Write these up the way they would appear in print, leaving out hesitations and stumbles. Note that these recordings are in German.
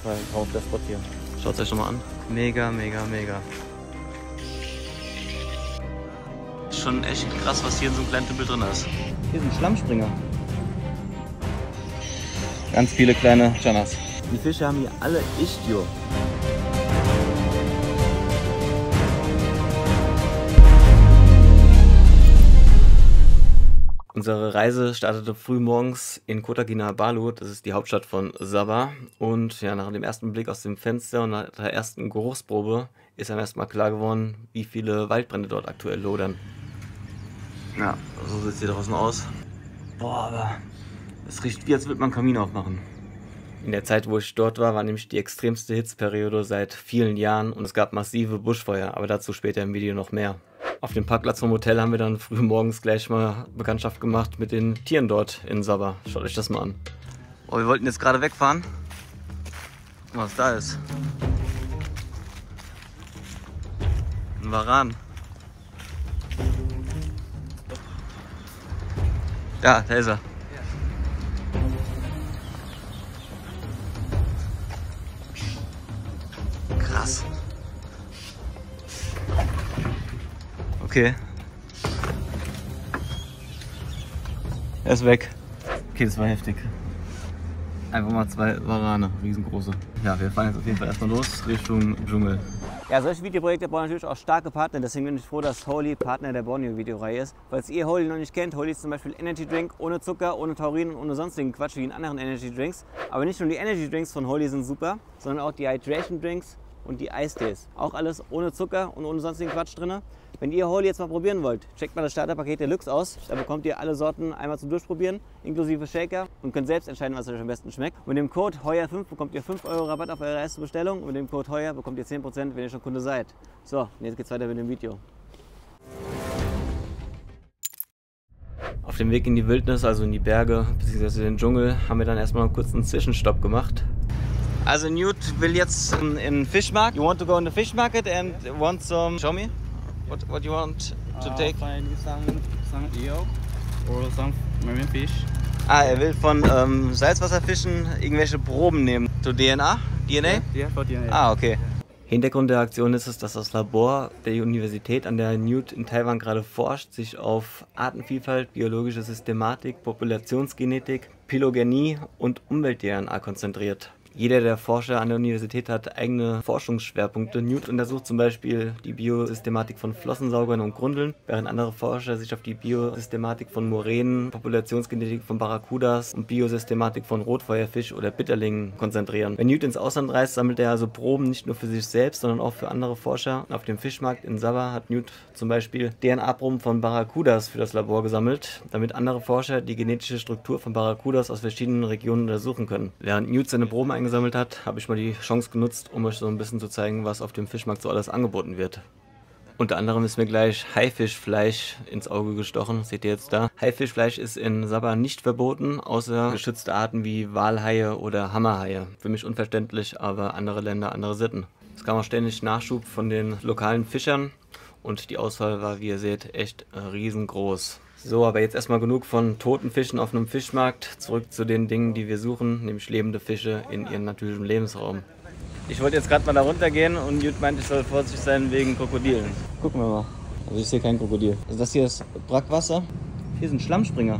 Fall drauf, der Spot hier. Schaut es euch nochmal an. Mega, mega, mega. Schon echt krass, was hier in so einem kleinen Tümpel drin ist. Hier ist ein Schlammspringer. Ganz viele kleine Chanas. Die Fische haben hier alle Ichtio. Unsere Reise startete früh morgens in Kota Kinabalu, das ist die Hauptstadt von Sabah. Und ja, nach dem ersten Blick aus dem Fenster und nach der ersten Geruchsprobe ist einem erstmal klar geworden, wie viele Waldbrände dort aktuell lodern. Ja, so sieht es hier draußen aus. Boah, aber es riecht wie, als würde man einen Kamin aufmachen. In der Zeit, wo ich dort war nämlich die extremste Hitzeperiode seit vielen Jahren und es gab massive Buschfeuer, aber dazu später im Video noch mehr. Auf dem Parkplatz vom Hotel haben wir dann früh morgens gleich mal Bekanntschaft gemacht mit den Tieren dort in Sabah. Schaut euch das mal an. Oh, wir wollten jetzt gerade wegfahren. Guck mal, was da ist. Ein Varan. Ja, da ist er. Krass. Okay. Er ist weg. Okay, das war heftig. Einfach mal 2 Warane, riesengroße. Ja, wir fahren jetzt auf jeden Fall erstmal los Richtung Dschungel. Ja, solche Videoprojekte brauchen natürlich auch starke Partner, deswegen bin ich froh, dass Holy Partner der Borneo-Videoreihe ist. Falls ihr Holy noch nicht kennt, Holy ist zum Beispiel Energy Drink ohne Zucker, ohne Taurin und ohne sonstigen Quatsch wie in anderen Energy Drinks. Aber nicht nur die Energy Drinks von Holy sind super, sondern auch die Hydration Drinks und die Eistees. Auch alles ohne Zucker und ohne sonstigen Quatsch drin. Wenn ihr Holy jetzt mal probieren wollt, checkt mal das Starterpaket Deluxe aus. Da bekommt ihr alle Sorten einmal zum Durchprobieren, inklusive Shaker und könnt selbst entscheiden, was euch am besten schmeckt. Und mit dem Code HEUER5 bekommt ihr 5 € Rabatt auf eure erste Bestellung und mit dem Code HEUER bekommt ihr 10%, wenn ihr schon Kunde seid. So, und jetzt geht's weiter mit dem Video. Auf dem Weg in die Wildnis, also in die Berge bzw. den Dschungel, haben wir dann erstmal einen kurzen Zwischenstopp gemacht. Also Newt will jetzt in den Fischmarkt. You want to go in the fish market and want some... Show me what you want to take. Find some eel or some marine fish. Ah, er will von Salzwasserfischen irgendwelche Proben nehmen. Zu DNA? DNA? Yeah, for DNA. Ah, okay. Hintergrund der Aktion ist es, dass das Labor der Universität, an der Newt in Taiwan gerade forscht, sich auf Artenvielfalt, biologische Systematik, Populationsgenetik, Phylogenie und Umwelt-DNA konzentriert. Jeder der Forscher an der Universität hat eigene Forschungsschwerpunkte. Newt untersucht zum Beispiel die Biosystematik von Flossensaugern und Grundeln, während andere Forscher sich auf die Biosystematik von Moränen, Populationsgenetik von Barracudas und Biosystematik von Rotfeuerfisch oder Bitterlingen konzentrieren. Wenn Newt ins Ausland reist, sammelt er also Proben nicht nur für sich selbst, sondern auch für andere Forscher. Auf dem Fischmarkt in Sabah hat Newt zum Beispiel DNA-Proben von Barracudas für das Labor gesammelt, damit andere Forscher die genetische Struktur von Barracudas aus verschiedenen Regionen untersuchen können. Während Newt seine Proben eingesammelt hat, habe ich mal die Chance genutzt, um euch so ein bisschen zu zeigen, was auf dem Fischmarkt so alles angeboten wird. Unter anderem ist mir gleich Haifischfleisch ins Auge gestochen, seht ihr jetzt da. Haifischfleisch ist in Sabah nicht verboten, außer geschützte Arten wie Walhaie oder Hammerhaie. Für mich unverständlich, aber andere Länder, andere Sitten. Es kam auch ständig Nachschub von den lokalen Fischern und die Auswahl war, wie ihr seht, echt riesengroß. So, aber jetzt erstmal genug von toten Fischen auf einem Fischmarkt. Zurück zu den Dingen, die wir suchen, nämlich lebende Fische in ihrem natürlichen Lebensraum. Ich wollte jetzt gerade mal da runter gehen und Newt meint, ich soll vorsichtig sein wegen Krokodilen. Gucken wir mal. Also ich sehe kein Krokodil. Also das hier ist Brackwasser. Hier ist ein Schlammspringer.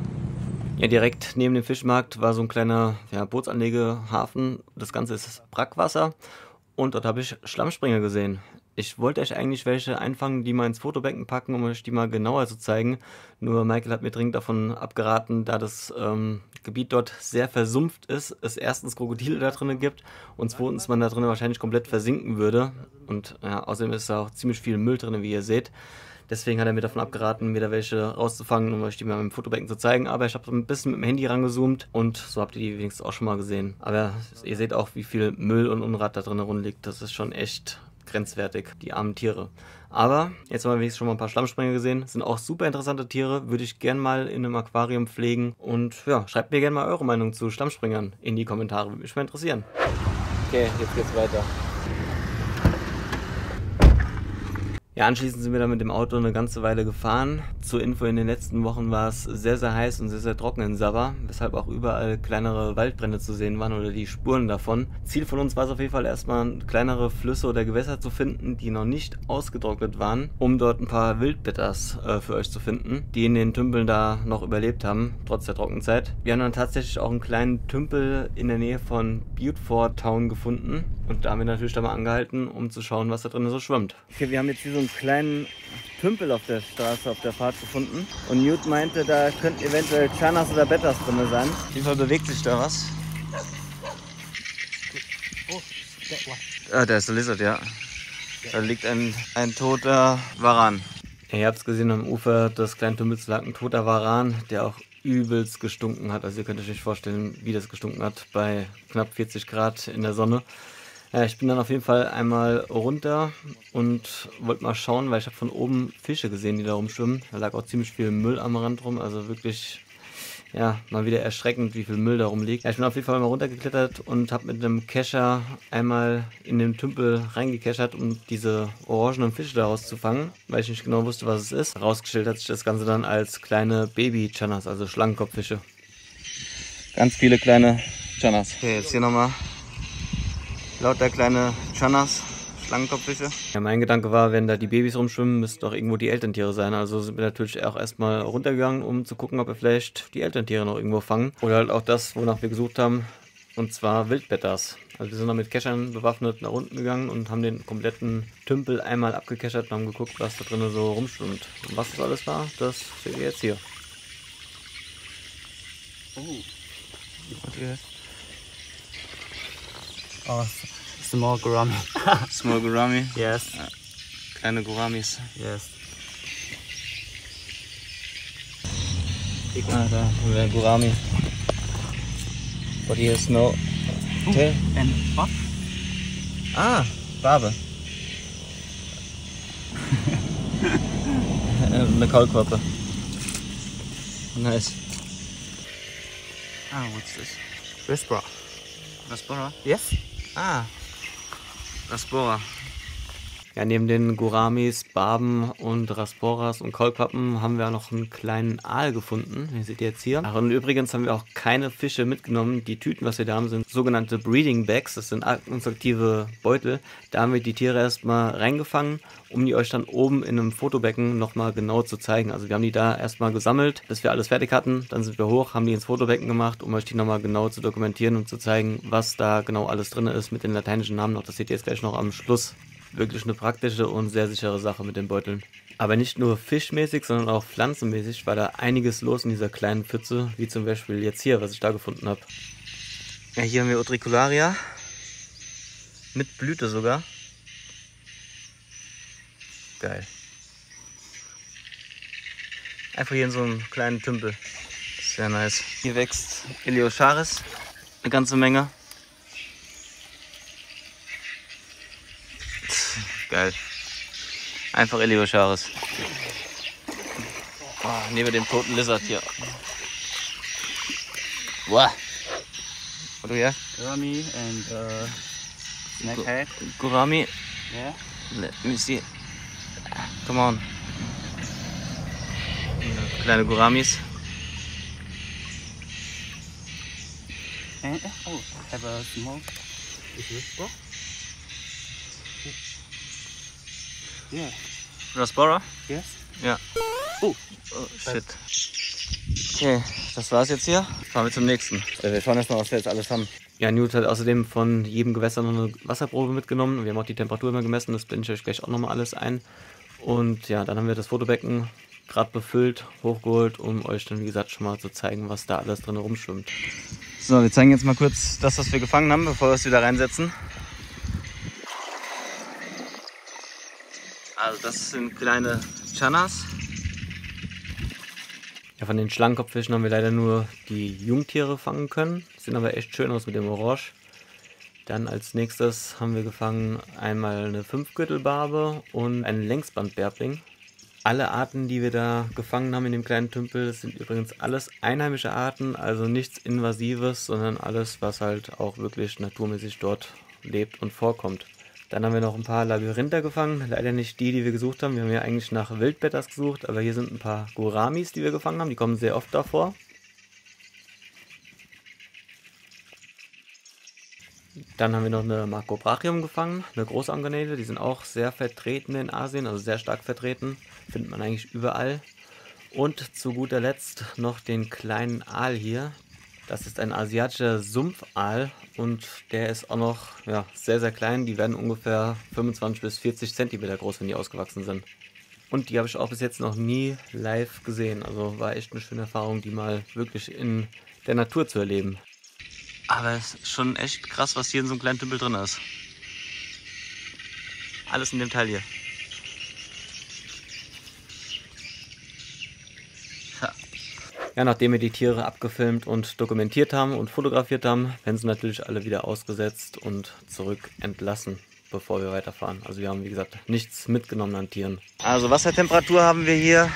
Ja, direkt neben dem Fischmarkt war so ein kleiner Bootsanlegehafen. Das Ganze ist Brackwasser und dort habe ich Schlammspringer gesehen. Ich wollte euch eigentlich welche einfangen, die mal ins Fotobecken packen, um euch die mal genauer zu zeigen. Nur Michael hat mir dringend davon abgeraten, da das Gebiet dort sehr versumpft ist, es erstens Krokodile da drin gibt und zweitens man da drin wahrscheinlich komplett versinken würde. Und ja, außerdem ist da auch ziemlich viel Müll drin, wie ihr seht. Deswegen hat er mir davon abgeraten, mir da welche rauszufangen, um euch die mal im Fotobecken zu zeigen. Aber ich habe so ein bisschen mit dem Handy rangezoomt und so habt ihr die wenigstens auch schon mal gesehen. Aber ihr seht auch, wie viel Müll und Unrat da drin rumliegt. Das ist schon echt grenzwertig, die armen Tiere. Aber jetzt haben wir wenigstens schon mal ein paar Schlammspringer gesehen. Das sind auch super interessante Tiere, würde ich gern mal in einem Aquarium pflegen. Und ja, schreibt mir gerne mal eure Meinung zu Schlammspringern in die Kommentare, würde mich mal interessieren. Okay, jetzt geht's weiter. Ja, anschließend sind wir dann mit dem Auto eine ganze Weile gefahren. Zur Info, in den letzten Wochen war es sehr, sehr heiß und sehr, sehr trocken in Sabah, weshalb auch überall kleinere Waldbrände zu sehen waren oder die Spuren davon. Ziel von uns war es auf jeden Fall erstmal, kleinere Flüsse oder Gewässer zu finden, die noch nicht ausgetrocknet waren, um dort ein paar Wildbetters für euch zu finden, die in den Tümpeln da noch überlebt haben, trotz der Trockenzeit. Wir haben dann tatsächlich auch einen kleinen Tümpel in der Nähe von Beaufort Town gefunden und da haben wir natürlich da mal angehalten, um zu schauen, was da drin so schwimmt. Okay, wir haben jetzt hier so einen kleinen Tümpel auf der Straße, auf der Fahrt gefunden. Und Newt meinte, da könnten eventuell Chanas oder Bettas drin sein. Auf jeden Fall bewegt sich da was. Ah, da ist der Lizard, ja. Da liegt ein toter Varan. Ja, ihr habt es gesehen, am Ufer des kleinen Tümpels lag ein toter Varan, der auch übelst gestunken hat. Also ihr könnt euch nicht vorstellen, wie das gestunken hat bei knapp 40 Grad in der Sonne. Ja, ich bin dann auf jeden Fall einmal runter und wollte mal schauen, weil ich habe von oben Fische gesehen, die da rumschwimmen. Da lag auch ziemlich viel Müll am Rand rum, also wirklich, ja, mal wieder erschreckend, wie viel Müll da rumliegt. Ja, ich bin auf jeden Fall mal runtergeklettert und habe mit einem Kescher einmal in den Tümpel reingekechert, um diese orangenen Fische daraus zu fangen, weil ich nicht genau wusste, was es ist. Herausgestellt hat sich das Ganze dann als kleine Baby-Chanas, also Schlangenkopffische. Ganz viele kleine Chanas. Okay, jetzt hier nochmal lauter kleine Chanas, Schlangenkopffische. Ja, mein Gedanke war, wenn da die Babys rumschwimmen, müssten doch irgendwo die Elterntiere sein. Also sind wir natürlich auch erstmal runtergegangen, um zu gucken, ob wir vielleicht die Elterntiere noch irgendwo fangen. Oder halt auch das, wonach wir gesucht haben, und zwar Wildbetters. Also wir sind dann mit Keschern bewaffnet nach unten gegangen und haben den kompletten Tümpel einmal abgekechert und haben geguckt, was da drin so rumschwimmt. Und was das alles war, das seht ihr jetzt hier. Okay. Oh, small gourami. Small gourami? Yes. Kleine Gouramis. Yes. Ah, da haben wir Gourami. But he has no tail. And what? Ah, Barbe. Eine Kaulquappe. Nice. Ah, what's this? Whisper. Raspora? Yes. Ah, Raspora. Ja, neben den Gouramis, Barben und Rasporas und Kaulquappen haben wir noch einen kleinen Aal gefunden. Den seht ihr jetzt hier. Ach, und übrigens haben wir auch keine Fische mitgenommen. Die Tüten, was wir da haben, sind sogenannte Breeding Bags. Das sind atmungsaktive Beutel. Da haben wir die Tiere erstmal reingefangen, um die euch dann oben in einem Fotobecken nochmal genau zu zeigen. Also wir haben die da erstmal gesammelt, bis wir alles fertig hatten. Dann sind wir hoch, haben die ins Fotobecken gemacht, um euch die nochmal genau zu dokumentieren und zu zeigen, was da genau alles drin ist mit den lateinischen Namen noch. Das seht ihr jetzt gleich noch am Schluss. Wirklich eine praktische und sehr sichere Sache mit den Beuteln. Aber nicht nur fischmäßig, sondern auch pflanzenmäßig war da einiges los in dieser kleinen Pfütze, wie zum Beispiel jetzt hier, was ich da gefunden habe. Ja, hier haben wir Utricularia, mit Blüte sogar. Geil. Einfach hier in so einem kleinen Tümpel. Sehr nice. Hier wächst Eleocharis, eine ganze Menge. Geil. Einfach Eleocharis. Oh, neben dem toten Lizard hier. Wow. What do we have? Gourami and snakehead. Gourami. Yeah. Let me see. Come on. Kleine Gouramis. And oh, have a small. Is whisper? Yeah. Raspora? Yes. Ja. Oh. Oh, shit. Okay, das war's jetzt hier. Fahren wir zum nächsten. Wir schauen erstmal, was wir jetzt alles haben. Ja, Newt hat außerdem von jedem Gewässer noch eine Wasserprobe mitgenommen. Wir haben auch die Temperatur immer gemessen, das blende ich euch gleich auch nochmal alles ein. Und ja, dann haben wir das Fotobecken gerade befüllt, hochgeholt, um euch dann, wie gesagt, schon mal zu zeigen, was da alles drin rumschwimmt. So, wir zeigen jetzt mal kurz das, was wir gefangen haben, bevor wir es wieder reinsetzen. Also das sind kleine Chanas. Ja, von den Schlangenkopffischen haben wir leider nur die Jungtiere fangen können. Sehen aber echt schön aus mit dem Orange. Dann als nächstes haben wir gefangen einmal eine 5-Gürtelbarbe und einen Längsbandbärbling. Alle Arten, die wir da gefangen haben in dem kleinen Tümpel, das sind übrigens alles einheimische Arten, also nichts Invasives, sondern alles, was halt auch wirklich naturmäßig dort lebt und vorkommt. Dann haben wir noch ein paar Labyrinther gefangen, leider nicht die, die wir gesucht haben. Wir haben ja eigentlich nach Wildbetters gesucht, aber hier sind ein paar Gouramis, die wir gefangen haben. Die kommen sehr oft davor. Dann haben wir noch eine Macrobrachium gefangen, eine Großarmgarnele. Die sind auch sehr vertreten in Asien, also sehr stark vertreten. Findet man eigentlich überall. Und zu guter Letzt noch den kleinen Aal hier. Das ist ein asiatischer Sumpfaal und der ist auch noch sehr, sehr klein. Die werden ungefähr 25 bis 40 cm groß, wenn die ausgewachsen sind. Und die habe ich auch bis jetzt noch nie live gesehen. Also war echt eine schöne Erfahrung, die mal wirklich in der Natur zu erleben. Aber es ist schon echt krass, was hier in so einem kleinen Tümpel drin ist. Alles in dem Teil hier. Ja, nachdem wir die Tiere abgefilmt und dokumentiert haben und fotografiert haben, werden sie natürlich alle wieder ausgesetzt und zurück entlassen, bevor wir weiterfahren. Also wir haben, wie gesagt, nichts mitgenommen an Tieren. Also Wassertemperatur haben wir hier,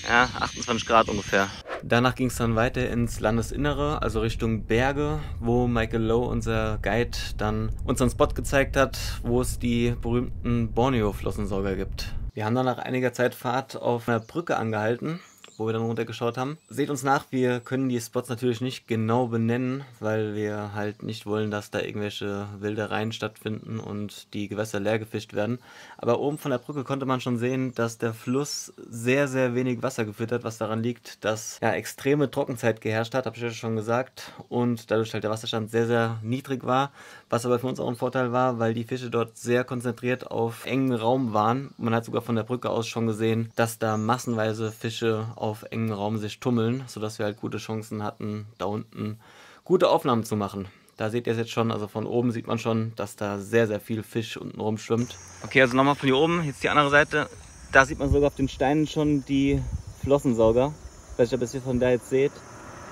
28 Grad ungefähr. Danach ging es dann weiter ins Landesinnere, also Richtung Berge, wo Michael Lowe, unser Guide, dann uns einen Spot gezeigt hat, wo es die berühmten Borneo-Flossensauger gibt. Wir haben dann nach einiger Zeit Fahrt auf einer Brücke angehalten, wo wir dann runtergeschaut haben. Seht uns nach, wir können die Spots natürlich nicht genau benennen, weil wir halt nicht wollen, dass da irgendwelche Wildereien stattfinden und die Gewässer leer gefischt werden. Aber oben von der Brücke konnte man schon sehen, dass der Fluss sehr, sehr wenig Wasser geführt hat, was daran liegt, dass extreme Trockenzeit geherrscht hat, habe ich ja schon gesagt, und dadurch halt der Wasserstand sehr, sehr niedrig war, was aber für uns auch ein Vorteil war, weil die Fische dort sehr konzentriert auf engen Raum waren. Man hat sogar von der Brücke aus schon gesehen, dass da massenweise Fische auf engem Raum sich tummeln, sodass wir halt gute Chancen hatten, da unten gute Aufnahmen zu machen. Da seht ihr es jetzt schon, also von oben sieht man schon, dass da sehr, sehr viel Fisch unten rumschwimmt. Okay, also nochmal von hier oben, jetzt die andere Seite. Da sieht man sogar auf den Steinen schon die Flossensauger. Ich weiß nicht, ob ihr es hier von da jetzt seht.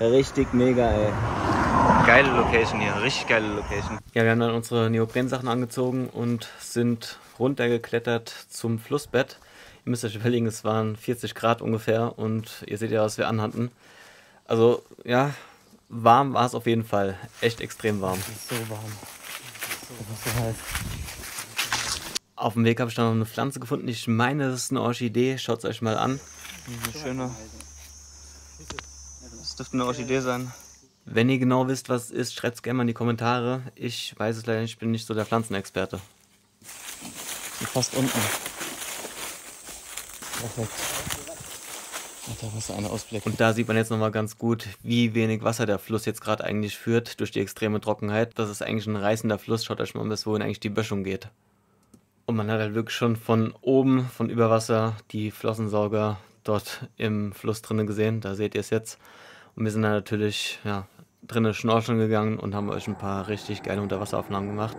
Richtig mega, ey. Geile Location hier, richtig geile Location. Ja, wir haben dann unsere Neoprensachen angezogen und sind runtergeklettert zum Flussbett. Ihr müsst euch überlegen, es waren 40 Grad ungefähr und ihr seht ja, was wir anhatten. Also ja, warm war es auf jeden Fall. Echt extrem warm. Es ist so warm. Es ist so heiß. Auf dem Weg habe ich dann noch eine Pflanze gefunden. Ich meine, das ist eine Orchidee. Schaut es euch mal an. Eine schöne. Das dürfte eine Orchidee sein. Wenn ihr genau wisst, was es ist, schreibt es gerne mal in die Kommentare. Ich weiß es leider nicht, ich bin nicht so der Pflanzenexperte. Fast unten. Perfekt. Alter, was für ein Ausblick. Und da sieht man jetzt nochmal ganz gut, wie wenig Wasser der Fluss jetzt gerade eigentlich führt durch die extreme Trockenheit. Das ist eigentlich ein reißender Fluss. Schaut euch mal an, bis wohin eigentlich die Böschung geht. Und man hat halt wirklich schon von oben, von über Wasser, die Flossensauger dort im Fluss drinnen gesehen. Da seht ihr es jetzt. Und wir sind dann natürlich drinnen schnorcheln gegangen und haben euch ein paar richtig geile Unterwasseraufnahmen gemacht.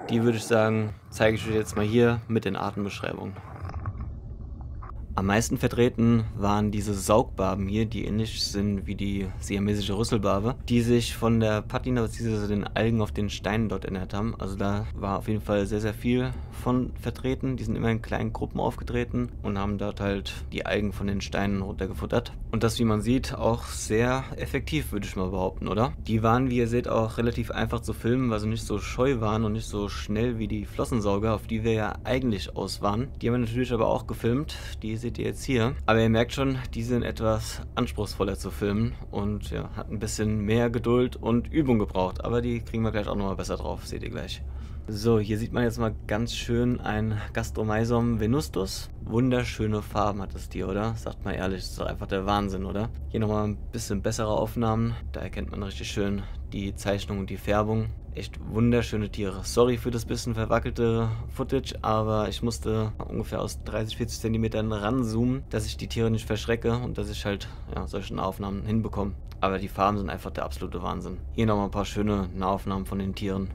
Die würde ich sagen, zeige ich euch jetzt mal hier mit den Artenbeschreibungen. Am meisten vertreten waren diese Saugbarben hier, die ähnlich sind wie die siamesische Rüsselbarbe, die sich von der Patina bzw. den Algen auf den Steinen dort ernährt haben. Also da war auf jeden Fall sehr, sehr viel von vertreten. Die sind immer in kleinen Gruppen aufgetreten und haben dort halt die Algen von den Steinen runtergefuttert. Und das, wie man sieht, auch sehr effektiv, würde ich mal behaupten, oder? Die waren, wie ihr seht, auch relativ einfach zu filmen, weil sie nicht so scheu waren und nicht so schnell wie die Flossensauger, auf die wir ja eigentlich aus waren. Die haben wir natürlich aber auch gefilmt. Die seht ihr jetzt hier. Aber ihr merkt schon, die sind etwas anspruchsvoller zu filmen und hat ein bisschen mehr Geduld und Übung gebraucht. Aber die kriegen wir gleich auch nochmal besser drauf, seht ihr gleich. So, hier sieht man jetzt mal ganz schön ein Gastromysom venustus. Wunderschöne Farben hat das Tier, oder? Sagt mal ehrlich, das ist doch einfach der Wahnsinn, oder? Hier nochmal ein bisschen bessere Aufnahmen. Da erkennt man richtig schön die Zeichnung und die Färbung. Echt wunderschöne Tiere. Sorry für das bisschen verwackelte Footage, aber ich musste ungefähr aus 30-40 cm ranzoomen, dass ich die Tiere nicht verschrecke und dass ich halt solche Nahaufnahmen hinbekomme. Aber die Farben sind einfach der absolute Wahnsinn. Hier nochmal ein paar schöne Nahaufnahmen von den Tieren.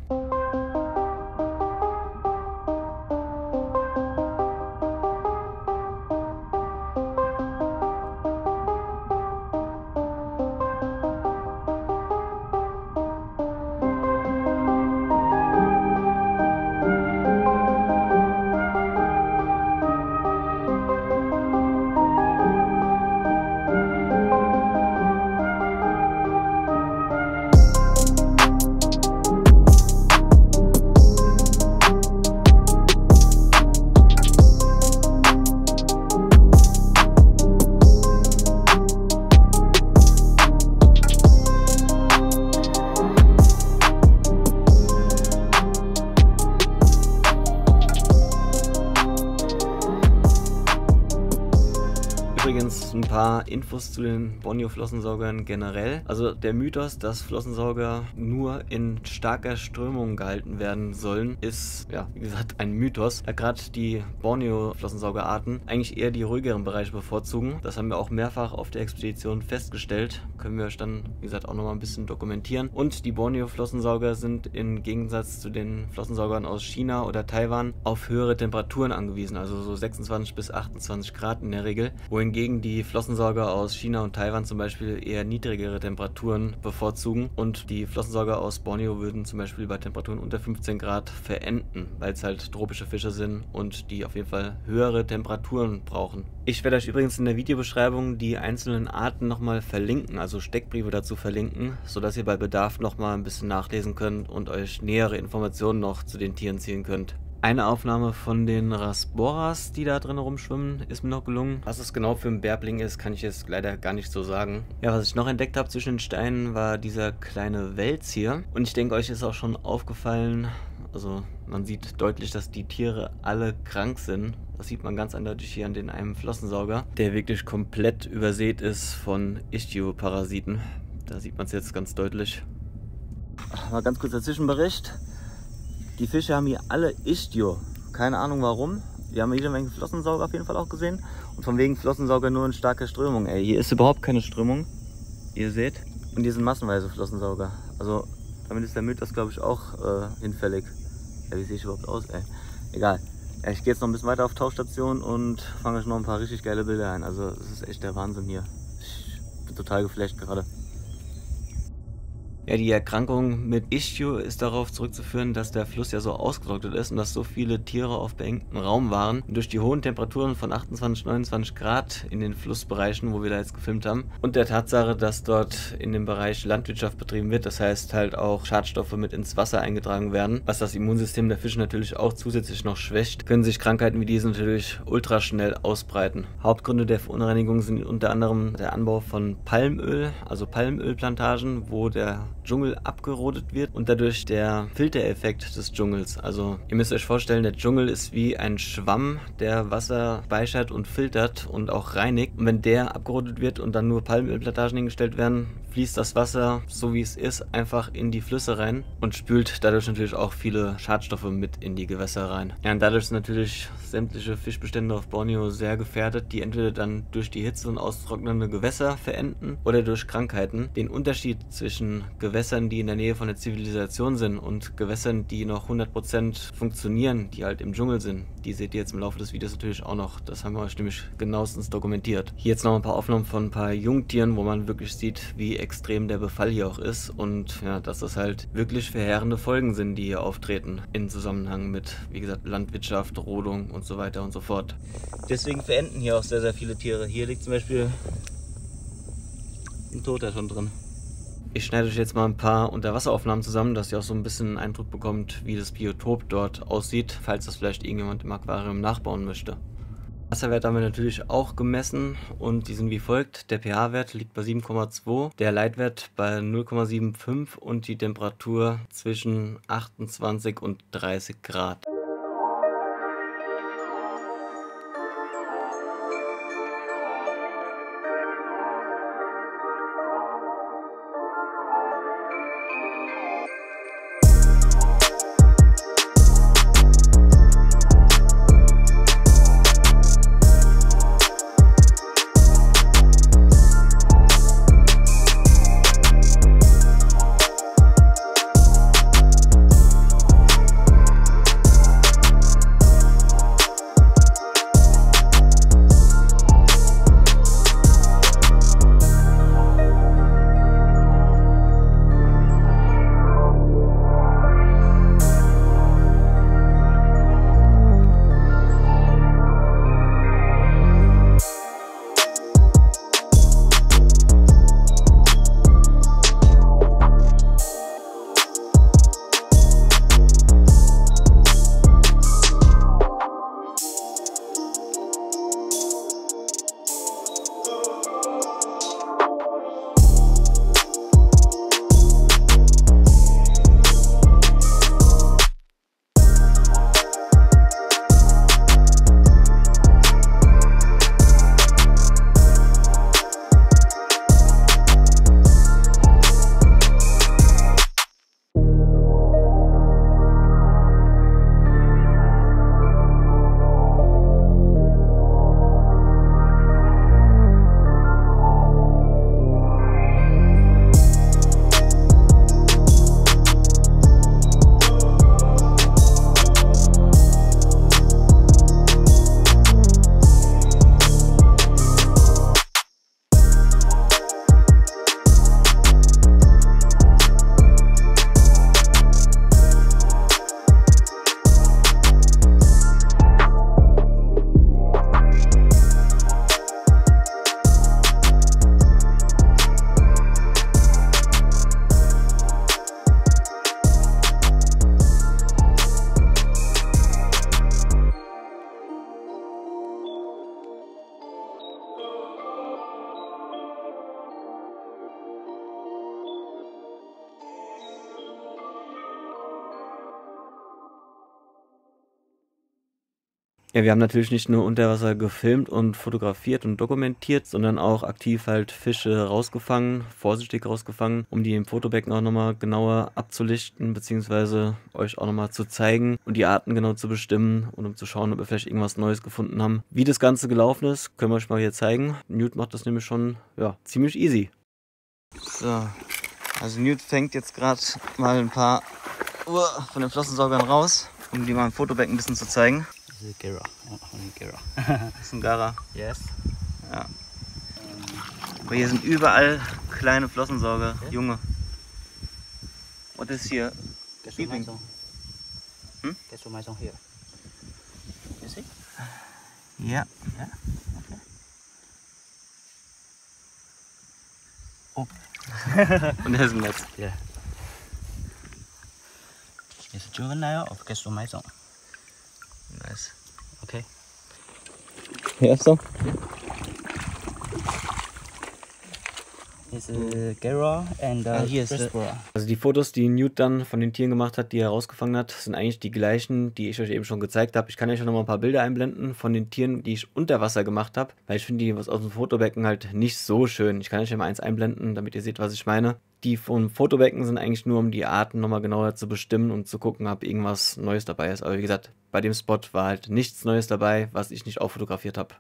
paar Infos zu den Borneo-Flossensaugern generell. Also der Mythos, dass Flossensauger nur in starker Strömung gehalten werden sollen, ist, ja, wie gesagt, ein Mythos. Da gerade die Borneo-Flossensaugerarten eigentlich eher die ruhigeren Bereiche bevorzugen. Das haben wir auch mehrfach auf der Expedition festgestellt. Können wir euch dann, wie gesagt, auch nochmal ein bisschen dokumentieren. Und die Borneo-Flossensauger sind im Gegensatz zu den Flossensaugern aus China oder Taiwan auf höhere Temperaturen angewiesen, also so 26 bis 28 Grad in der Regel, wohingegen die Flossensauger aus China und Taiwan zum Beispiel eher niedrigere Temperaturen bevorzugen und die Flossensauger aus Borneo würden zum Beispiel bei Temperaturen unter 15 Grad verenden, weil es halt tropische Fische sind und die auf jeden Fall höhere Temperaturen brauchen. Ich werde euch übrigens in der Videobeschreibung die einzelnen Arten nochmal verlinken, also Steckbriefe dazu verlinken, sodass ihr bei Bedarf nochmal ein bisschen nachlesen könnt und euch nähere Informationen noch zu den Tieren ziehen könnt. Eine Aufnahme von den Rasboras, die da drin rumschwimmen, ist mir noch gelungen. Was es genau für ein Bärbling ist, kann ich jetzt leider gar nicht so sagen. Ja, was ich noch entdeckt habe zwischen den Steinen, war dieser kleine Wels hier. Und ich denke, euch ist auch schon aufgefallen, also man sieht deutlich, dass die Tiere alle krank sind. Das sieht man ganz eindeutig hier an den einen Flossensauger, der wirklich komplett übersät ist von Ichthyopparasiten. Da sieht man es jetzt ganz deutlich. Mal ganz kurzer Zwischenbericht. Die Fische haben hier alle Ichthyo. Keine Ahnung warum. Wir haben jede Menge Flossensauger auf jeden Fall auch gesehen. Und von wegen Flossensauger nur in starker Strömung. Ey, hier ist überhaupt keine Strömung. Ihr seht. Und hier sind massenweise Flossensauger. Also damit ist der Mythos, glaube ich, auch hinfällig. Ja, wie sehe ich überhaupt aus, ey? Egal. Ja, ich gehe jetzt noch ein bisschen weiter auf Tauchstation und fange euch noch ein paar richtig geile Bilder ein. Also es ist echt der Wahnsinn hier. Ich bin total geflasht gerade. Ja, die Erkrankung mit Ichthyo ist darauf zurückzuführen, dass der Fluss ja so ausgetrocknet ist und dass so viele Tiere auf beengtem Raum waren. Und durch die hohen Temperaturen von 28, 29 Grad in den Flussbereichen, wo wir da jetzt gefilmt haben, und der Tatsache, dass dort in dem Bereich Landwirtschaft betrieben wird, das heißt halt auch Schadstoffe mit ins Wasser eingetragen werden, was das Immunsystem der Fische natürlich auch zusätzlich noch schwächt, können sich Krankheiten wie diese natürlich ultra schnell ausbreiten. Hauptgründe der Verunreinigung sind unter anderem der Anbau von Palmöl, also Palmölplantagen, wo der Dschungel abgerodet wird und dadurch der Filtereffekt des Dschungels. Also ihr müsst euch vorstellen, der Dschungel ist wie ein Schwamm, der Wasser speichert und filtert und auch reinigt. Und wenn der abgerodet wird und dann nur Palmölplantagen hingestellt werden, fließt das Wasser, so wie es ist, einfach in die Flüsse rein und spült dadurch natürlich auch viele Schadstoffe mit in die Gewässer rein. Ja, und dadurch sind natürlich sämtliche Fischbestände auf Borneo sehr gefährdet, die entweder dann durch die Hitze und austrocknende Gewässer verenden oder durch Krankheiten. Den Unterschied zwischen Gewässern, die in der Nähe von der Zivilisation sind und Gewässern, die noch 100% funktionieren, die halt im Dschungel sind, die seht ihr jetzt im Laufe des Videos natürlich auch noch. Das haben wir euch nämlich genauestens dokumentiert. Hier jetzt noch ein paar Aufnahmen von ein paar Jungtieren, wo man wirklich sieht, wie extrem der Befall hier auch ist und ja, dass das halt wirklich verheerende Folgen sind, die hier auftreten in Zusammenhang mit, wie gesagt, Landwirtschaft, Rodung und so weiter und so fort. Deswegen verenden hier auch sehr, sehr viele Tiere. Hier liegt zum Beispiel ein Toter schon drin. Ich schneide euch jetzt mal ein paar Unterwasseraufnahmen zusammen, dass ihr auch so ein bisschen einen Eindruck bekommt, wie das Biotop dort aussieht, falls das vielleicht irgendjemand im Aquarium nachbauen möchte. Wasserwert haben wir natürlich auch gemessen und die sind wie folgt. Der pH-Wert liegt bei 7,2, der Leitwert bei 0,75 und die Temperatur zwischen 28 und 30 Grad. Ja, wir haben natürlich nicht nur unter Wasser gefilmt und fotografiert und dokumentiert, sondern auch aktiv halt Fische rausgefangen, vorsichtig rausgefangen, um die im Fotobecken auch nochmal genauer abzulichten, beziehungsweise euch auch nochmal zu zeigen und die Arten genau zu bestimmen und um zu schauen, ob wir vielleicht irgendwas Neues gefunden haben. Wie das Ganze gelaufen ist, können wir euch mal hier zeigen. Newt macht das nämlich schon, ja, ziemlich easy. So, also Newt fängt jetzt gerade mal ein paar von den Flossensaugern raus, um die mal im Fotobecken ein bisschen zu zeigen. This is Gara. Gara. Das ist ein Gara. Yes. Ja. Aber hier sind überall kleine Flossensauger, junge. Und das hier? Get Beeping. some Hm? Get some eyes on here. You see? Ja. Yeah. Okay. Oh. Und das ist ein Netz. Yeah. It's juvenile of Gestomizon. Nice. Okay. Ja, so. It's Gara and hier ist Crispra. Also die Fotos, die Newt dann von den Tieren gemacht hat, die er herausgefangen hat, sind eigentlich die gleichen, die ich euch eben schon gezeigt habe. Ich kann euch noch mal ein paar Bilder einblenden von den Tieren, die ich unter Wasser gemacht habe, weil ich finde die was aus dem Fotobecken halt nicht so schön. Ich kann euch ja mal eins einblenden, damit ihr seht, was ich meine. Die vom Fotobecken sind eigentlich nur, um die Arten nochmal genauer zu bestimmen und zu gucken, ob irgendwas Neues dabei ist. Aber wie gesagt, bei dem Spot war halt nichts Neues dabei, was ich nicht auch fotografiert habe.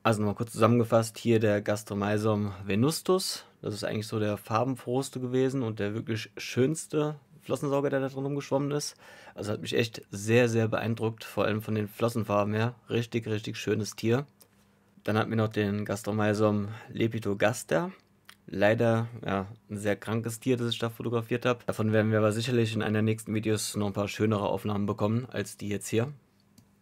Also nochmal kurz zusammengefasst, hier der Gastromysom venustus. Das ist eigentlich so der farbenfrohste gewesen und der wirklich schönste Flossensauger, der da drin rumgeschwommen ist. Also hat mich echt sehr, sehr beeindruckt, vor allem von den Flossenfarben her. Richtig, richtig schönes Tier. Dann hatten wir noch den Gastromysom lepitogaster. Leider ja, ein sehr krankes Tier, das ich da fotografiert habe. Davon werden wir aber sicherlich in einer der nächsten Videos noch ein paar schönere Aufnahmen bekommen, als die jetzt hier.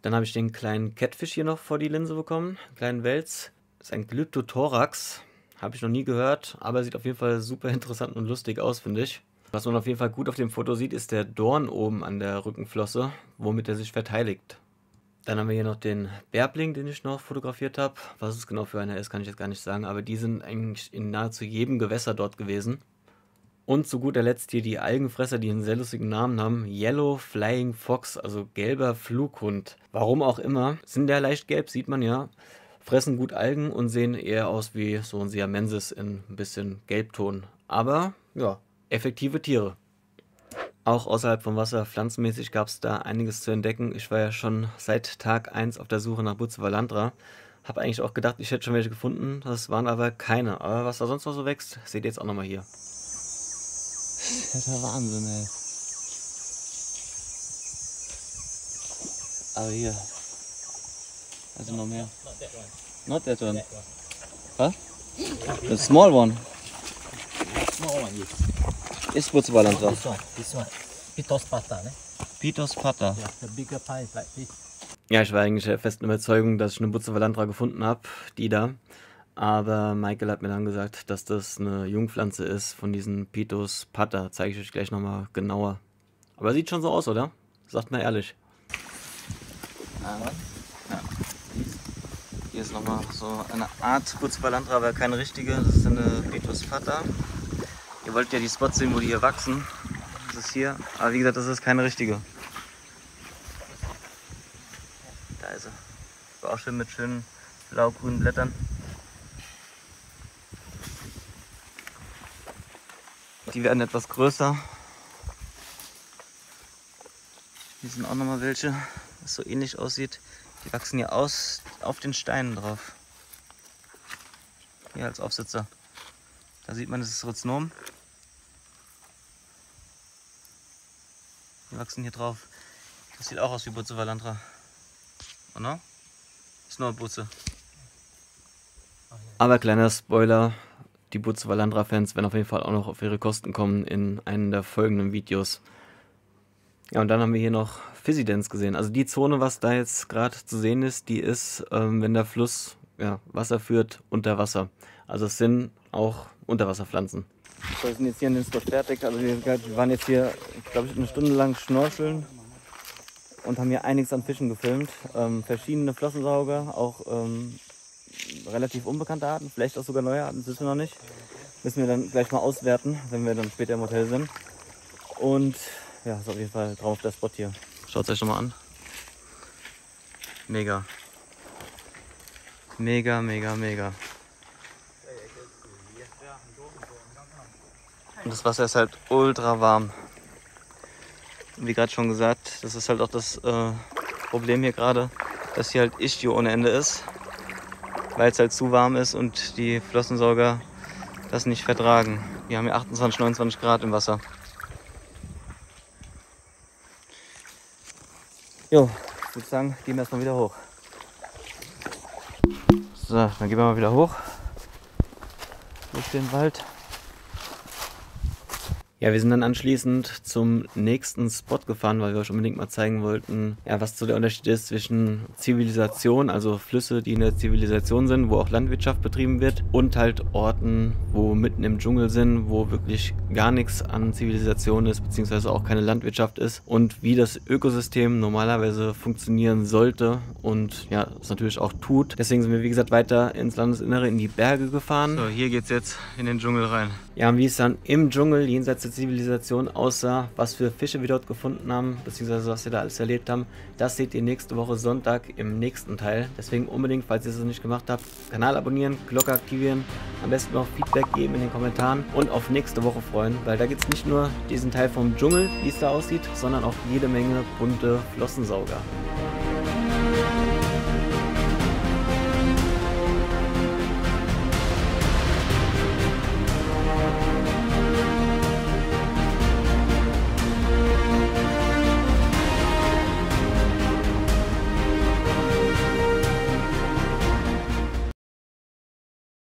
Dann habe ich den kleinen Catfish hier noch vor die Linse bekommen, einen kleinen Wels. Das ist ein Glyptothorax, habe ich noch nie gehört, aber sieht auf jeden Fall super interessant und lustig aus, finde ich. Was man auf jeden Fall gut auf dem Foto sieht, ist der Dorn oben an der Rückenflosse, womit er sich verteidigt. Dann haben wir hier noch den Bärbling, den ich noch fotografiert habe. Was es genau für einer ist, kann ich jetzt gar nicht sagen, aber die sind eigentlich in nahezu jedem Gewässer dort gewesen. Und zu guter Letzt hier die Algenfresser, die einen sehr lustigen Namen haben. Yellow Flying Fox, also gelber Flughund. Warum auch immer. Sind ja leicht gelb, sieht man ja. Fressen gut Algen und sehen eher aus wie so ein Siamensis in ein bisschen Gelbton. Aber ja, effektive Tiere. Auch außerhalb vom Wasser, pflanzenmäßig, gab es da einiges zu entdecken. Ich war ja schon seit Tag 1 auf der Suche nach Bucevalanthra. Habe eigentlich auch gedacht, ich hätte schon welche gefunden. Das waren aber keine. Aber was da sonst noch so wächst, seht ihr jetzt auch nochmal hier. Das ist ja Wahnsinn, ey. Aber hier. Also noch mehr. Not that one. Huh? The small one. Small one, yes. Ist Bucevalanthra. This one. Pitos pata, ne? Pitos pata. Yeah, the bigger pie is like this. Ja, ich war eigentlich der festen Überzeugung, dass ich eine Bucevalanthra gefunden habe, die da. Aber Michael hat mir dann gesagt, dass das eine Jungpflanze ist von diesen Pitos pata. Zeige ich euch gleich nochmal genauer. Aber sieht schon so aus, oder? Sagt mal ehrlich. Ja. Hier ist nochmal so eine Art Bucevalanthra, aber keine richtige. Das ist eine Pitos pata. Ihr wollt ja die Spots sehen, wo die hier wachsen. Das ist hier. Aber wie gesagt, das ist keine richtige. Da ist sie. War auch schön mit schönen blau-grünen Blättern. Die werden etwas größer. Hier sind auch nochmal welche, was so ähnlich aussieht. Die wachsen hier auf den Steinen drauf. Hier als Aufsitzer. Da sieht man, das ist Rhiznom. Die wachsen hier drauf. Das sieht auch aus wie Bucevalanthra. Oder? Ist nur Buce. Aber kleiner Spoiler. Die Bucevalanthra-Fans werden auf jeden Fall auch noch auf ihre Kosten kommen in einem der folgenden Videos. Ja, und dann haben wir hier noch Physidens gesehen. Also die Zone, was da jetzt gerade zu sehen ist, die ist, wenn der Fluss Wasser führt, unter Wasser. Also es sind auch Unterwasserpflanzen. Wir sind jetzt hier an den Spot fertig. Also wir waren jetzt hier, glaube ich, eine Stunde lang schnorcheln und haben hier einiges an Fischen gefilmt. Verschiedene Flossensauger, auch relativ unbekannte Arten, vielleicht auch sogar neue Arten, das wissen wir noch nicht. Müssen wir dann gleich mal auswerten, wenn wir dann später im Hotel sind. Und ja, ist auf jeden Fall drauf der Spot hier. Schaut es euch schon mal an. mega. Mega, mega, mega. Und das Wasser ist halt ultra warm. Wie gerade schon gesagt, das ist halt auch das Problem hier gerade, dass hier halt Issue ohne Ende ist, weil es halt zu warm ist und die Flossensauger das nicht vertragen. Wir haben hier 28, 29 Grad im Wasser. Jo, ich würde sagen, gehen wir erstmal wieder hoch. So, dann gehen wir mal wieder hoch durch den Wald. Ja, wir sind dann anschließend zum nächsten Spot gefahren, weil wir euch unbedingt mal zeigen wollten, ja, was so der Unterschied ist zwischen Zivilisation, also Flüsse, die in der Zivilisation sind, wo auch Landwirtschaft betrieben wird, und halt Orten, wo mitten im Dschungel sind, wo wirklich gar nichts an Zivilisation ist, beziehungsweise auch keine Landwirtschaft ist, und wie das Ökosystem normalerweise funktionieren sollte und ja, es natürlich auch tut. Deswegen sind wir, wie gesagt, weiter ins Landesinnere, in die Berge gefahren. So, hier geht's jetzt in den Dschungel rein. Ja, und wie es dann im Dschungel jenseits der Zivilisation aussah, was für Fische wir dort gefunden haben, beziehungsweise was wir da alles erlebt haben, das seht ihr nächste Woche Sonntag im nächsten Teil. Deswegen unbedingt, falls ihr es noch nicht gemacht habt, Kanal abonnieren, Glocke aktivieren, am besten noch Feedback geben in den Kommentaren und auf nächste Woche freuen, weil da gibt es nicht nur diesen Teil vom Dschungel, wie es da aussieht, sondern auch jede Menge bunte Flossensauger.